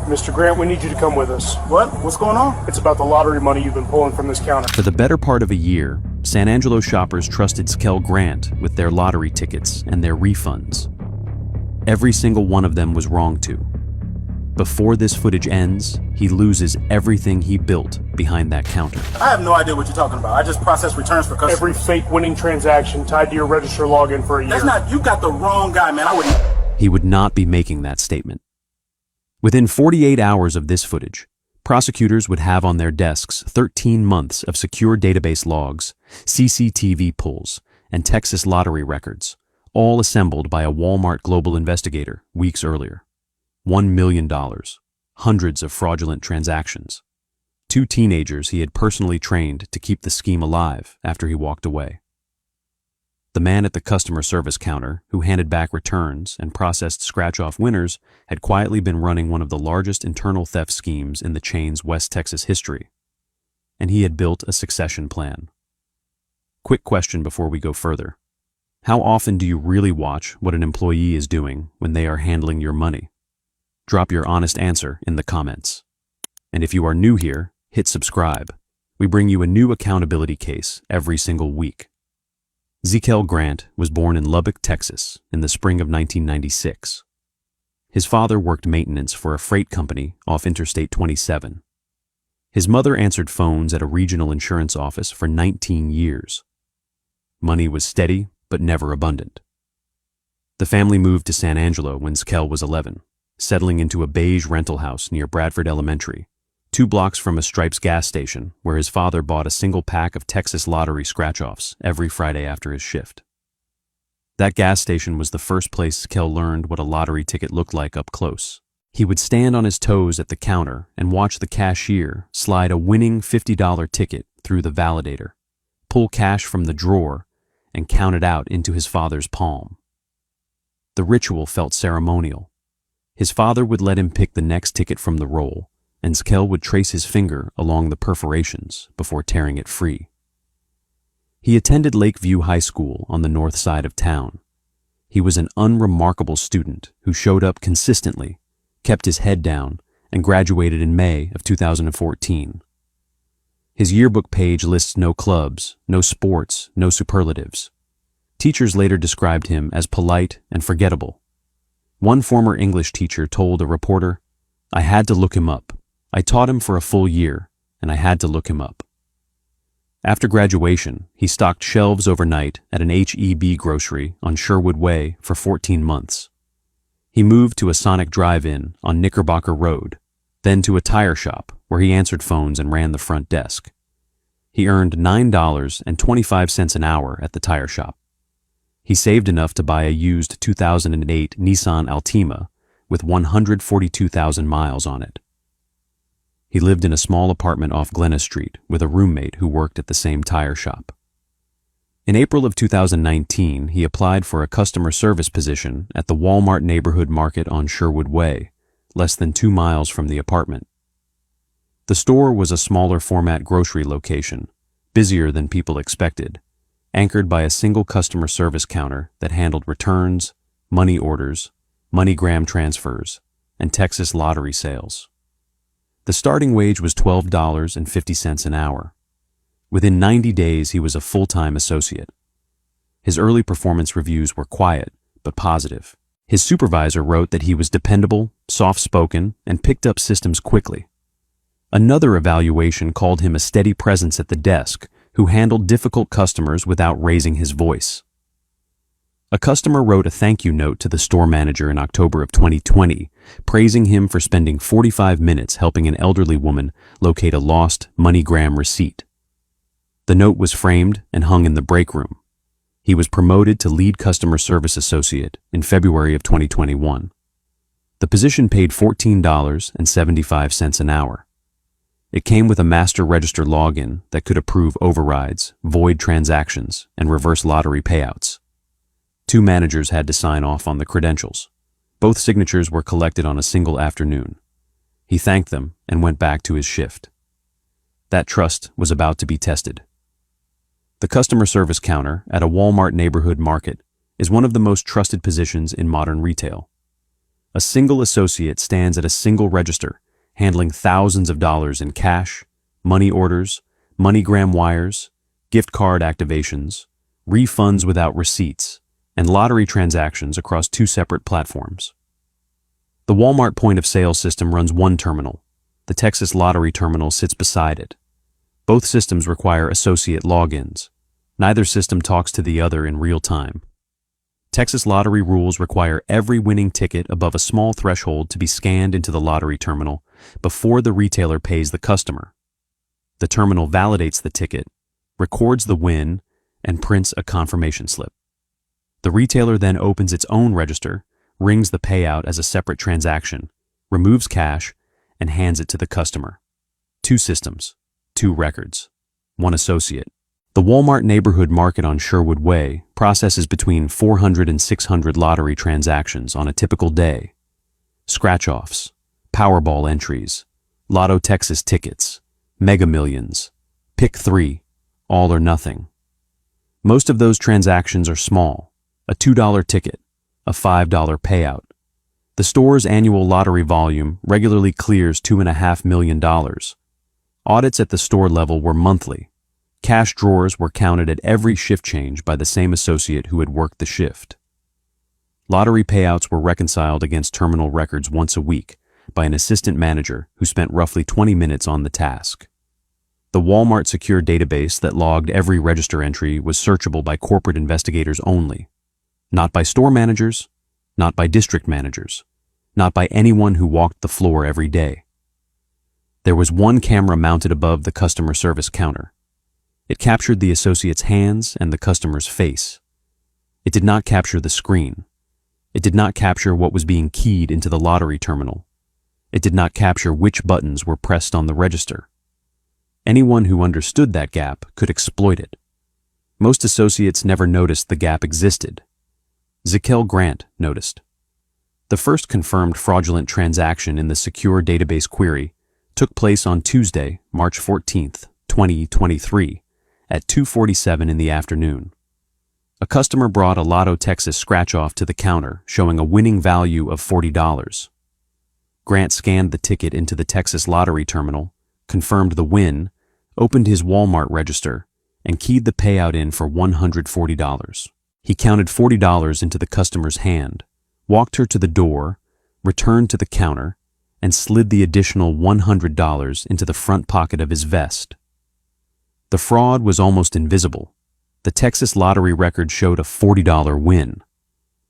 Mr. Grant, we need you to come with us. What? What's going on? It's about the lottery money you've been pulling from this counter. For the better part of a year, San Angelo shoppers trusted Skel Grant with their lottery tickets and their refunds. Every single one of them was wrong too. Before this footage ends, he loses everything he built behind that counter. I have no idea what you're talking about. I just process returns for customers. Every fake winning transaction tied to your register login for a year. That's not, you got the wrong guy, man. I wouldn't. He would not be making that statement. Within 48 hours of this footage, prosecutors would have on their desks 13 months of secure database logs, CCTV pulls, and Texas lottery records, all assembled by a Walmart global investigator weeks earlier. $1 million, hundreds of fraudulent transactions, 2 teenagers he had personally trained to keep the scheme alive after he walked away. The man at the customer service counter, who handed back returns and processed scratch-off winners, had quietly been running one of the largest internal theft schemes in the chain's West Texas history, and he had built a succession plan. Quick question before we go further. How often do you really watch what an employee is doing when they are handling your money? Drop your honest answer in the comments. And if you are new here, hit subscribe. We bring you a new accountability case every single week. Skel Grant was born in Lubbock, Texas, in the spring of 1996. His father worked maintenance for a freight company off Interstate 27. His mother answered phones at a regional insurance office for 19 years. Money was steady, but never abundant. The family moved to San Angelo when Skel was 11, settling into a beige rental house near Bradford Elementary, 2 blocks from a Stripes gas station where his father bought a single pack of Texas lottery scratch-offs every Friday after his shift. That gas station was the first place Skel learned what a lottery ticket looked like up close. He would stand on his toes at the counter and watch the cashier slide a winning $50 ticket through the validator, pull cash from the drawer, and count it out into his father's palm. The ritual felt ceremonial. His father would let him pick the next ticket from the roll, and Skel would trace his finger along the perforations before tearing it free. He attended Lakeview High School on the north side of town. He was an unremarkable student who showed up consistently, kept his head down, and graduated in May of 2014. His yearbook page lists no clubs, no sports, no superlatives. Teachers later described him as polite and forgettable. One former English teacher told a reporter, "I had to look him up. I taught him for a full year, and I had to look him up." After graduation, he stocked shelves overnight at an H-E-B grocery on Sherwood Way for 14 months. He moved to a Sonic drive-in on Knickerbocker Road, then to a tire shop where he answered phones and ran the front desk. He earned $9.25 an hour at the tire shop. He saved enough to buy a used 2008 Nissan Altima with 142,000 miles on it. He lived in a small apartment off Glenna Street with a roommate who worked at the same tire shop. In April of 2019, he applied for a customer service position at the Walmart Neighborhood Market on Sherwood Way, less than 2 miles from the apartment. The store was a smaller format grocery location, busier than people expected, anchored by a single customer service counter that handled returns, money orders, MoneyGram transfers, and Texas lottery sales. The starting wage was $12.50 an hour. Within 90 days, he was a full-time associate. His early performance reviews were quiet, but positive. His supervisor wrote that he was dependable, soft-spoken, and picked up systems quickly. Another evaluation called him a steady presence at the desk who handled difficult customers without raising his voice. A customer wrote a thank you note to the store manager in October of 2020, praising him for spending 45 minutes helping an elderly woman locate a lost MoneyGram receipt. The note was framed and hung in the break room. He was promoted to lead customer service associate in February of 2021. The position paid $14.75 an hour. It came with a master register login that could approve overrides, void transactions, and reverse lottery payouts. 2 managers had to sign off on the credentials. Both signatures were collected on a single afternoon. He thanked them and went back to his shift. That trust was about to be tested. The customer service counter at a Walmart neighborhood market is one of the most trusted positions in modern retail. A single associate stands at a single register, handling thousands of dollars in cash, money orders, MoneyGram wires, gift card activations, refunds without receipts, and lottery transactions across two separate platforms. The Walmart point-of-sale system runs one terminal. The Texas Lottery terminal sits beside it. Both systems require associate logins. Neither system talks to the other in real time. Texas Lottery rules require every winning ticket above a small threshold to be scanned into the lottery terminal before the retailer pays the customer. The terminal validates the ticket, records the win, and prints a confirmation slip. The retailer then opens its own register, rings the payout as a separate transaction, removes cash, and hands it to the customer. Two systems, two records, one associate. The Walmart Neighborhood Market on Sherwood Way processes between 400 and 600 lottery transactions on a typical day. Scratch-offs, Powerball entries, Lotto Texas tickets, Mega Millions, Pick 3, All or Nothing. Most of those transactions are small, a $2 ticket, a $5 payout. The store's annual lottery volume regularly clears $2.5 million. Audits at the store level were monthly. Cash drawers were counted at every shift change by the same associate who had worked the shift. Lottery payouts were reconciled against terminal records once a week by an assistant manager who spent roughly 20 minutes on the task. The Walmart secure database that logged every register entry was searchable by corporate investigators only, not by store managers, not by district managers, not by anyone who walked the floor every day. There was one camera mounted above the customer service counter. It captured the associate's hands and the customer's face. It did not capture the screen. It did not capture what was being keyed into the lottery terminal. It did not capture which buttons were pressed on the register. Anyone who understood that gap could exploit it. Most associates never noticed the gap existed. Zakel Grant noticed. The first confirmed fraudulent transaction in the secure database query took place on Tuesday, March 14th, 2023, at 2:47 in the afternoon. A customer brought a Lotto Texas scratch-off to the counter showing a winning value of $40. Grant scanned the ticket into the Texas Lottery terminal, confirmed the win, opened his Walmart register, and keyed the payout in for $140. He counted $40 into the customer's hand, walked her to the door, returned to the counter, and slid the additional $100 into the front pocket of his vest. The fraud was almost invisible. The Texas Lottery record showed a $40 win.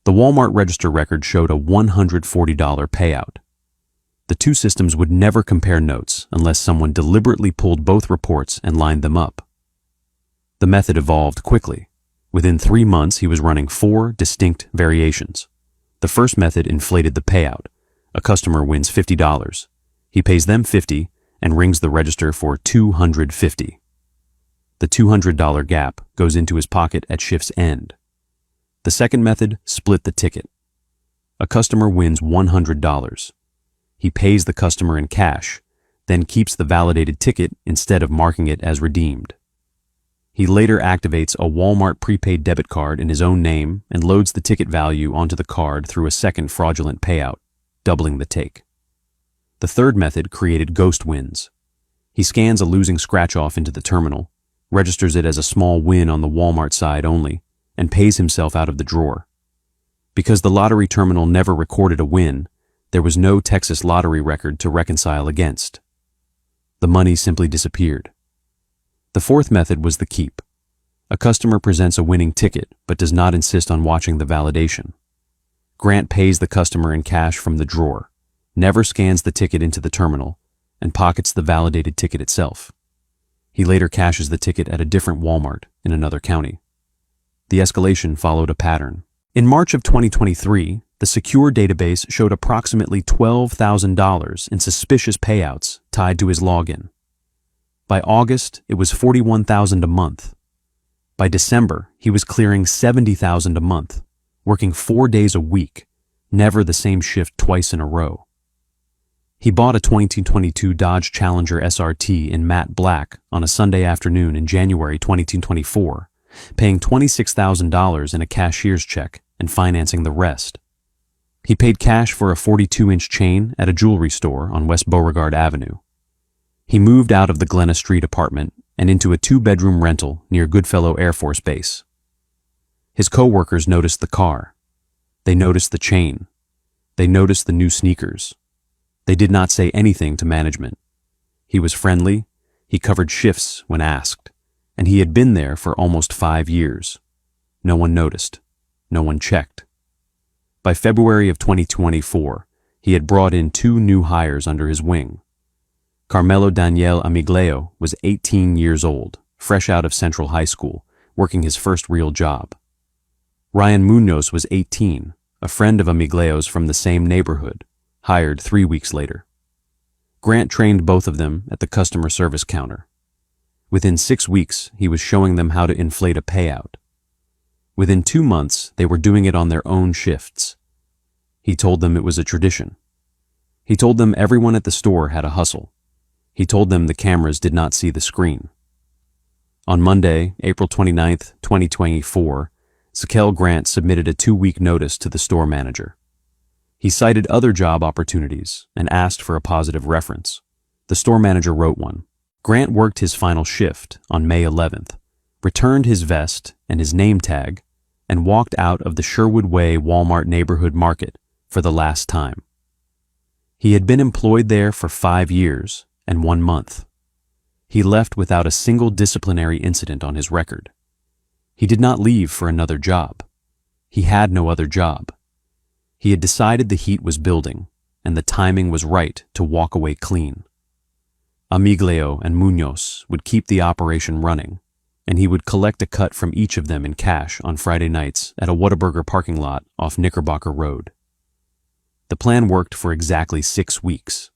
The Walmart register record showed a $140 payout. The two systems would never compare notes unless someone deliberately pulled both reports and lined them up. The method evolved quickly. Within 3 months, he was running 4 distinct variations. The first method inflated the payout. A customer wins $50. He pays them $50 and rings the register for $250. The $200 gap goes into his pocket at shift's end. The second method split the ticket. A customer wins $100. He pays the customer in cash, then keeps the validated ticket instead of marking it as redeemed. He later activates a Walmart prepaid debit card in his own name and loads the ticket value onto the card through a second fraudulent payout, doubling the take. The third method created ghost wins. He scans a losing scratch-off into the terminal, registers it as a small win on the Walmart side only, and pays himself out of the drawer. Because the lottery terminal never recorded a win, there was no Texas Lottery record to reconcile against. The money simply disappeared. The fourth method was the keep. A customer presents a winning ticket but does not insist on watching the validation. Grant pays the customer in cash from the drawer, never scans the ticket into the terminal, and pockets the validated ticket itself. He later cashes the ticket at a different Walmart in another county. The escalation followed a pattern. In March of 2023, the secure database showed approximately $12,000 in suspicious payouts tied to his login. By August, it was $41,000 a month. By December, he was clearing $70,000 a month, working 4 days a week, never the same shift twice in a row. He bought a 2022 Dodge Challenger SRT in matte black on a Sunday afternoon in January 2024, paying $26,000 in a cashier's check and financing the rest. He paid cash for a 42-inch chain at a jewelry store on West Beauregard Avenue. He moved out of the Glenna Street apartment and into a 2-bedroom rental near Goodfellow Air Force Base. His co-workers noticed the car. They noticed the chain. They noticed the new sneakers. They did not say anything to management. He was friendly, he covered shifts when asked, and he had been there for almost 5 years. No one noticed. No one checked. By February of 2024, he had brought in 2 new hires under his wing. Carmelo Daniel Amigleo was 18 years old, fresh out of Central High School, working his first real job. Ryan Munoz was 18, a friend of Amigleo's from the same neighborhood, hired 3 weeks later. Grant trained both of them at the customer service counter. Within 6 weeks, he was showing them how to inflate a payout. Within 2 months, they were doing it on their own shifts. He told them it was a tradition. He told them everyone at the store had a hustle. He told them the cameras did not see the screen. On Monday, April 29, 2024, Zakel Grant submitted a 2-week notice to the store manager. He cited other job opportunities and asked for a positive reference. The store manager wrote one. Grant worked his final shift on May 11th, returned his vest and his name tag, and walked out of the Sherwood Way Walmart neighborhood market for the last time. He had been employed there for 5 years and 1 month. He left without a single disciplinary incident on his record. He did not leave for another job. He had no other job. He had decided the heat was building, and the timing was right to walk away clean. Amigleo and Munoz would keep the operation running, and he would collect a cut from each of them in cash on Friday nights at a Whataburger parking lot off Knickerbocker Road. The plan worked for exactly 6 weeks.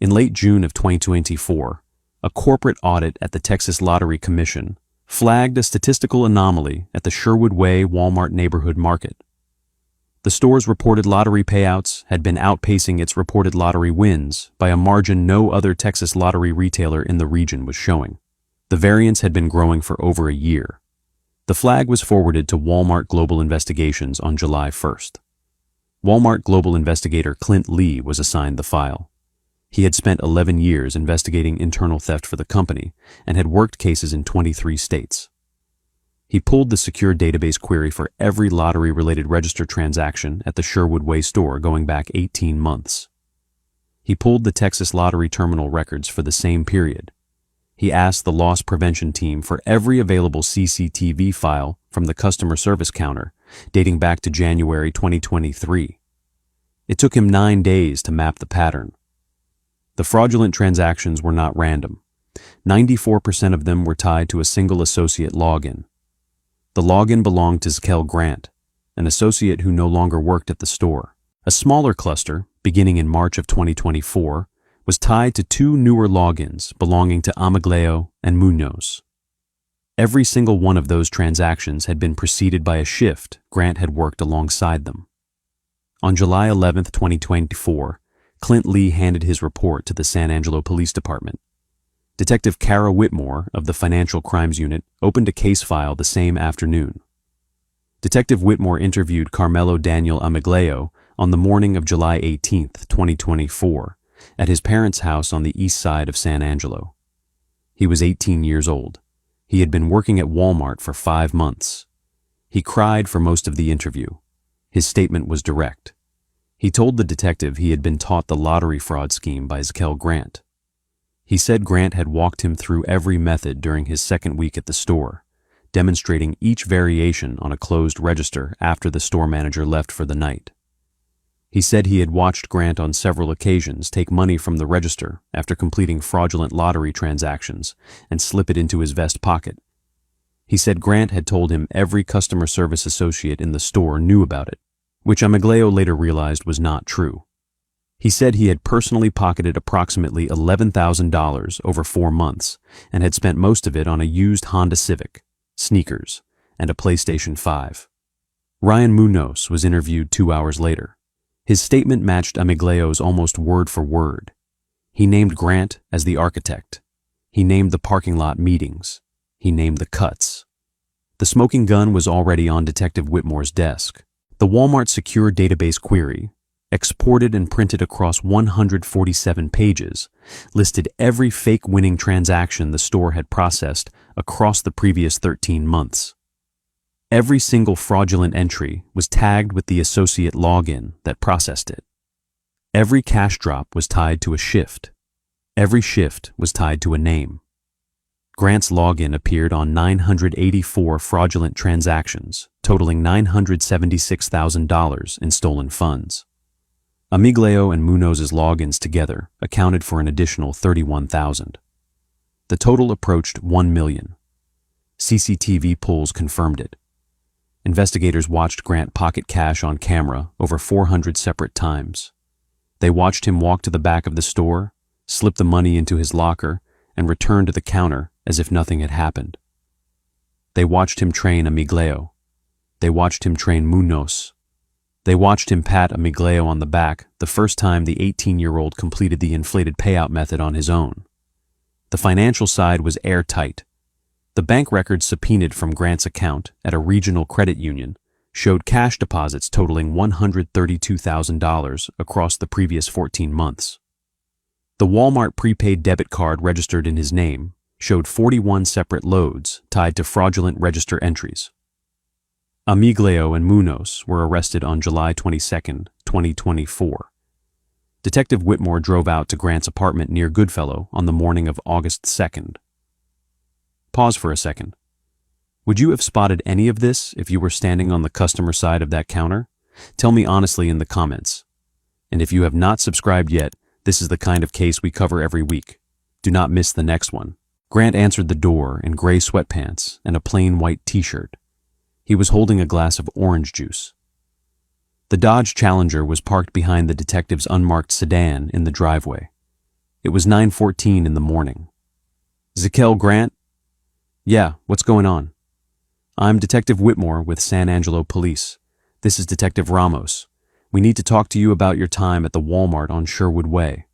In late June of 2024, a corporate audit at the Texas Lottery Commission flagged a statistical anomaly at the Sherwood Way Walmart neighborhood market. The store's reported lottery payouts had been outpacing its reported lottery wins by a margin no other Texas lottery retailer in the region was showing. The variance had been growing for over a year. The flag was forwarded to Walmart Global Investigations on July 1st. Walmart Global Investigator Clint Lee was assigned the file. He had spent 11 years investigating internal theft for the company and had worked cases in 23 states. He pulled the secure database query for every lottery-related register transaction at the Sherwood Way store going back 18 months. He pulled the Texas Lottery terminal records for the same period. He asked the loss prevention team for every available CCTV file from the customer service counter dating back to January 2023. It took him 9 days to map the pattern. The fraudulent transactions were not random. 94% of them were tied to a single associate login. The login belonged to Zakel Grant, an associate who no longer worked at the store. A smaller cluster, beginning in March of 2024, was tied to 2 newer logins belonging to Amigleo and Munoz. Every single one of those transactions had been preceded by a shift Grant had worked alongside them. On July 11, 2024, Clint Lee handed his report to the San Angelo Police Department. Detective Kara Whitmore of the Financial Crimes Unit opened a case file the same afternoon. Detective Whitmore interviewed Carmelo Daniel Amigleo on the morning of July 18, 2024, at his parents' house on the east side of San Angelo. He was 18 years old. He had been working at Walmart for 5 months. He cried for most of the interview. His statement was direct. He told the detective he had been taught the lottery fraud scheme by Zakel Grant. He said Grant had walked him through every method during his 2nd week at the store, demonstrating each variation on a closed register after the store manager left for the night. He said he had watched Grant on several occasions take money from the register after completing fraudulent lottery transactions and slip it into his vest pocket. He said Grant had told him every customer service associate in the store knew about it, which Amigleo later realized was not true. He said he had personally pocketed approximately $11,000 over 4 months and had spent most of it on a used Honda Civic, sneakers, and a PlayStation 5. Ryan Munoz was interviewed 2 hours later. His statement matched Amigleo's almost word for word. He named Grant as the architect. He named the parking lot meetings. He named the cuts. The smoking gun was already on Detective Whitmore's desk. The Walmart Secure Database Query, exported and printed across 147 pages, listed every fake winning transaction the store had processed across the previous 13 months. Every single fraudulent entry was tagged with the associate login that processed it. Every cash drop was tied to a shift. Every shift was tied to a name. Grant's login appeared on 984 fraudulent transactions, totaling $976,000 in stolen funds. Amigleo and Munoz's logins together accounted for an additional $31,000. The total approached $1 million. CCTV pulls confirmed it. Investigators watched Grant pocket cash on camera over 400 separate times. They watched him walk to the back of the store, slip the money into his locker, and return to the counter as if nothing had happened. They watched him train Amigleo. They watched him train Munoz. They watched him pat Amigleo on the back the first time the 18-year-old completed the inflated payout method on his own. The financial side was airtight. The bank records subpoenaed from Grant's account at a regional credit union showed cash deposits totaling $132,000 across the previous 14 months. The Walmart prepaid debit card registered in his name showed 41 separate loads tied to fraudulent register entries. Amigleo and Munoz were arrested on July 22, 2024. Detective Whitmore drove out to Grant's apartment near Goodfellow on the morning of August 2nd. Pause for a second. Would you have spotted any of this if you were standing on the customer side of that counter? Tell me honestly in the comments. And if you have not subscribed yet, this is the kind of case we cover every week. Do not miss the next one. Grant answered the door in gray sweatpants and a plain white t-shirt. He was holding a glass of orange juice. The Dodge Challenger was parked behind the detective's unmarked sedan in the driveway. It was 9:14 in the morning. Zakel Grant? Yeah, what's going on? I'm Detective Whitmore with San Angelo Police. This is Detective Ramos. We need to talk to you about your time at the Walmart on Sherwood Way.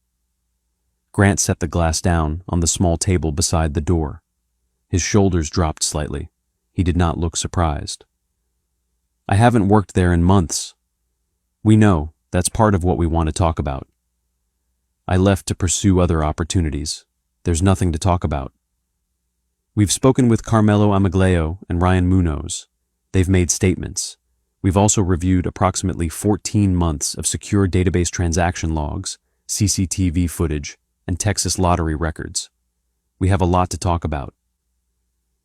Grant set the glass down on the small table beside the door. His shoulders dropped slightly. He did not look surprised. I haven't worked there in months. We know, that's part of what we want to talk about. I left to pursue other opportunities. There's nothing to talk about. We've spoken with Carmelo Amigleo and Ryan Munoz. They've made statements. We've also reviewed approximately 14 months of secure database transaction logs, CCTV footage, and Texas lottery records. We have a lot to talk about.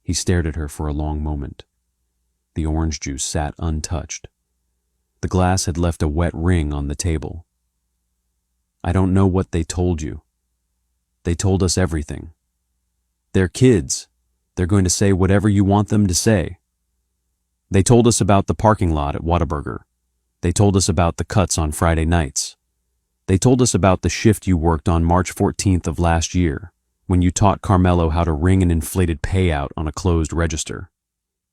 He stared at her for a long moment. The orange juice sat untouched. The glass had left a wet ring on the table. I don't know what they told you. They told us everything. They're kids. They're going to say whatever you want them to say. They told us about the parking lot at Whataburger. They told us about the cuts on Friday nights. They told us about the shift you worked on March 14th of last year, when you taught Carmelo how to ring an inflated payout on a closed register.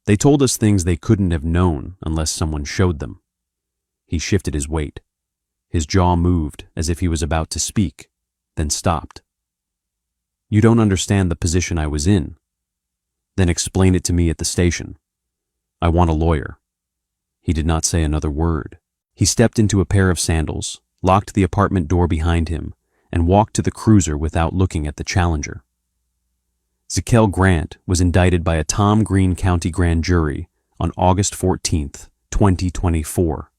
They told us things they couldn't have known unless someone showed them. He shifted his weight. His jaw moved as if he was about to speak, then stopped. You don't understand the position I was in. Then explain it to me at the station. I want a lawyer. He did not say another word. He stepped into a pair of sandals, locked the apartment door behind him, and walked to the cruiser without looking at the Challenger. Zakel Grant was indicted by a Tom Green County grand jury on August 14th, 2024.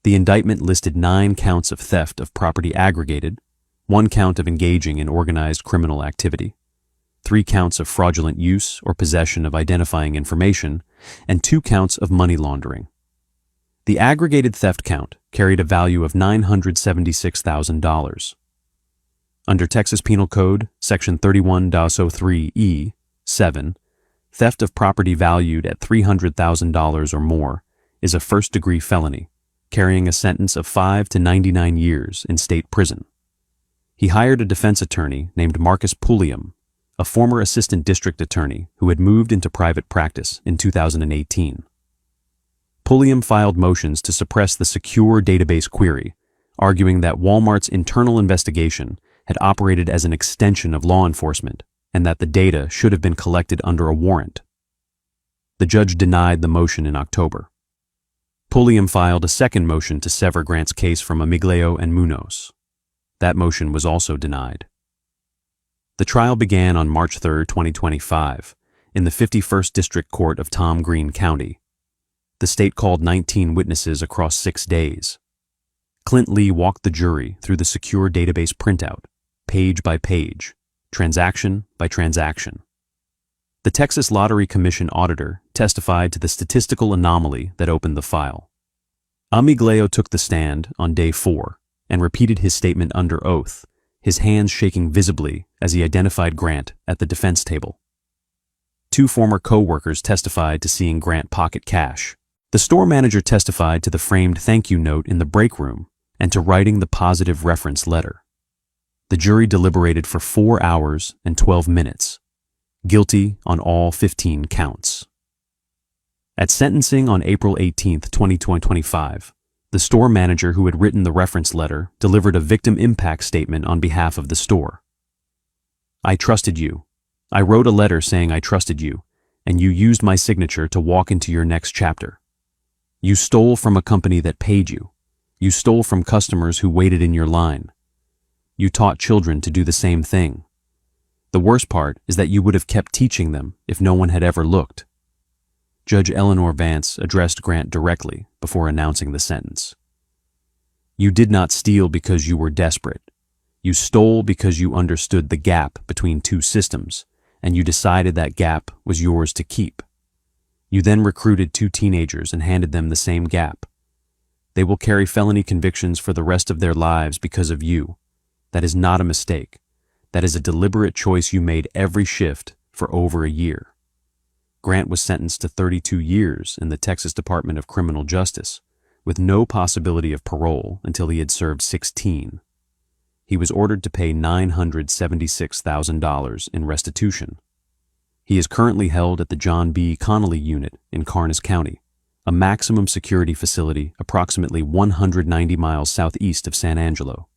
The indictment listed 9 counts of theft of property aggregated, 1 count of engaging in organized criminal activity, 3 counts of fraudulent use or possession of identifying information, and 2 counts of money laundering. The aggregated theft count carried a value of $976,000. Under Texas Penal Code, Section 31-03E, 7, theft of property valued at $300,000 or more is a first-degree felony, carrying a sentence of 5 to 99 years in state prison. He hired a defense attorney named Marcus Pulliam, a former assistant district attorney who had moved into private practice in 2018. Pulliam filed motions to suppress the secure database query, arguing that Walmart's internal investigation had operated as an extension of law enforcement and that the data should have been collected under a warrant. The judge denied the motion in October. Pulliam filed a second motion to sever Grant's case from Amigleo and Munoz. That motion was also denied. The trial began on March 3, 2025, in the 51st District Court of Tom Green County. The state called 19 witnesses across 6 days. Clint Lee walked the jury through the secure database printout, page by page, transaction by transaction. The Texas Lottery Commission auditor testified to the statistical anomaly that opened the file. Amigleo took the stand on day 4 and repeated his statement under oath, his hands shaking visibly as he identified Grant at the defense table. 2 former co-workers testified to seeing Grant pocket cash. The store manager testified to the framed thank you note in the break room and to writing the positive reference letter. The jury deliberated for 4 hours and 12 minutes. Guilty on all 15 counts. At sentencing on April 18, 2025, the store manager who had written the reference letter delivered a victim impact statement on behalf of the store. I trusted you. I wrote a letter saying I trusted you, and you used my signature to walk into your next chapter. You stole from a company that paid you. You stole from customers who waited in your line. You taught children to do the same thing. The worst part is that you would have kept teaching them if no one had ever looked. Judge Eleanor Vance addressed Grant directly before announcing the sentence. You did not steal because you were desperate. You stole because you understood the gap between 2 systems, and you decided that gap was yours to keep. You then recruited 2 teenagers and handed them the same gap. They will carry felony convictions for the rest of their lives because of you. That is not a mistake. That is a deliberate choice you made every shift for over a year. Grant was sentenced to 32 years in the Texas Department of Criminal Justice, with no possibility of parole until he had served 16. He was ordered to pay $976,000 in restitution. He is currently held at the John B. Connolly Unit in Karnes County, a maximum security facility approximately 190 miles southeast of San Angelo.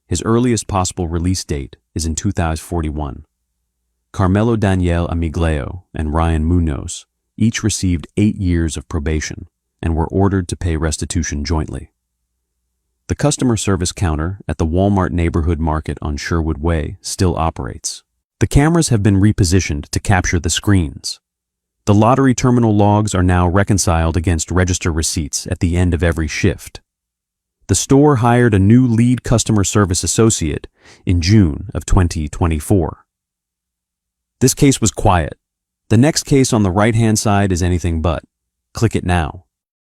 His earliest possible release date is in 2041. Carmelo Daniel Amigleo and Ryan Munoz each received 8 years of probation and were ordered to pay restitution jointly. The customer service counter at the Walmart Neighborhood Market on Sherwood Way still operates. The cameras have been repositioned to capture the screens. The lottery terminal logs are now reconciled against register receipts at the end of every shift. The store hired a new lead customer service associate in June of 2024. This case was quiet. The next case on the right-hand side is anything but. Click it now.